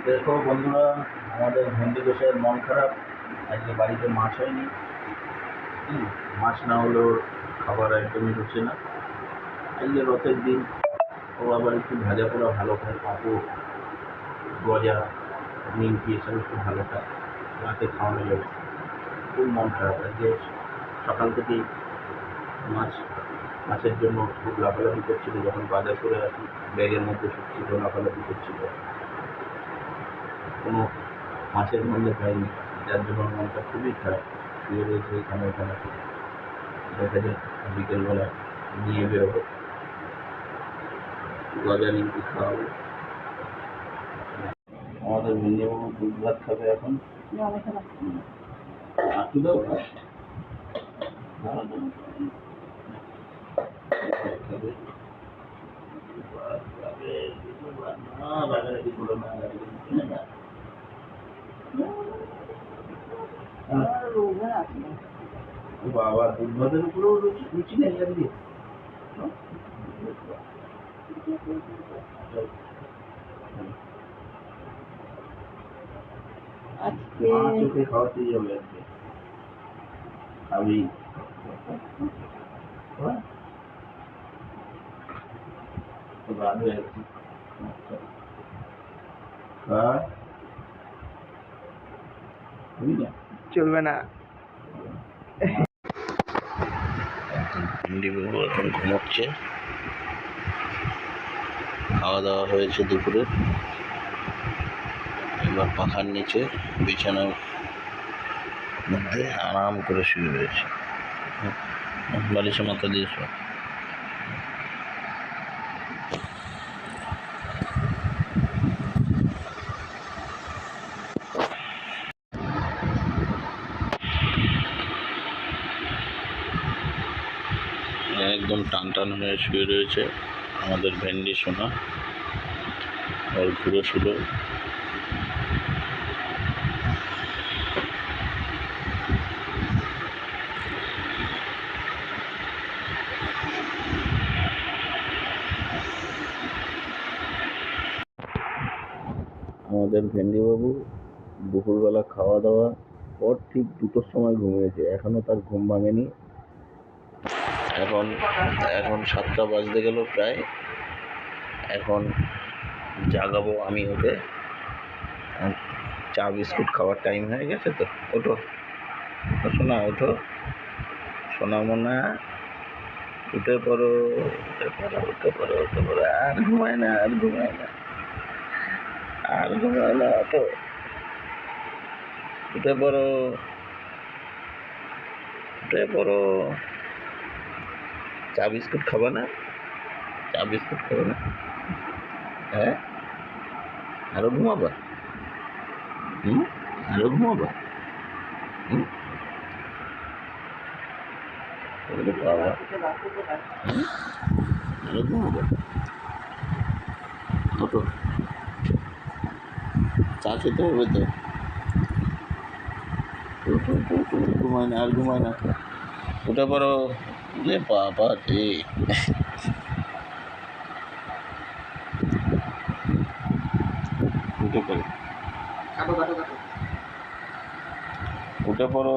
দেখো বন্ধুরা, আমাদের ভেন্ডি কষায়ের মন খারাপ। আজকে বাড়িতে মাছ হয়নি। মাছ না হলেও খাবার একদমই হচ্ছে না। আজকে রথের দিন, ও আবার একটু ভাজা পোড়া ভালো খায়, পাঁপড়, গজা, নিমকি এসব একটু ভালো খায়। রাতে খাওয়ানো যাবে। খুব মন খারাপ আজকে। সকাল থেকেই মাছের জন্য খুব লাফালাফি করছিল। যখন বাজার করে আসি, ব্যাগের মধ্যে সব ছিল, লাফালাফি করছিল। কোনো মাছের গন্ধ পাইনি, যার জন্য মনটা খুবই খারাপ। শুয়ে রয়েছে এখানে ওখানে। দেখা যাক বিকেলবেলা নিয়ে বেরোবো, গজা নিমকি খাওয়াবো। আমাদের ভেন্ডিবাবু দুধ ভাত খাবে এখন। আঁটু দাও খাবে। বাবা, দুধ ভাতের উপরেও রুচি নেই আজকে। চোখে খাওয়াতেই হবে আজকে। আমি রাত হয়ে গেছি। চলবে না। ভেন্ডিবাবু এখন ঘুমোচ্ছে। খাওয়া দাওয়া হয়েছে দুপুরে। এবার পাখার নিচে বিছানার মধ্যে আরাম করে শুয়ে রয়েছে। বালিশে মাথা দিয়ে শোয়। একদম টান টান হয়ে শুয়ে রয়েছে আমাদের ভেন্ডি সোনা। ওর ঘুরে শুলো। আমাদের ভেন্ডিবাবু দুপুরবেলা খাওয়া দাওয়া পর ঠিক 2টোর সময় ঘুমিয়েছে। এখনও তার ঘুম ভাঙেনি। এখন 7টা বাজতে গেল প্রায়। এখন জাগাবো আমি ওকে। চা বিস্কুট খাওয়ার টাইম হয়ে গেছে তো। ওঠো সোনা, ওঠো সোনা মোনা, উঠে পড়ো, উঠে পড়ো, উঠে পড়ো, উঠে পড়ো। আর ঘুমায় না, আর ঘুমায় না, আর ঘুমায় না। ওঠো, উঠে পড়ো, উঠে পড়ো। চা বিস্কুট খাবা না? চা বিস্কুট খাবে না? হ্যাঁ, আরো ঘুমাবা? আরো ঘুমাবা? বাবা, আরো ঘুমাবা? ওঠো, চা খেতে হবে তো। ঘুমায় না, আর ঘুমায় না। উঠে পড়ো। ইয়ে বাবা রে, উঠে পড়ো, উঠে পড়ো।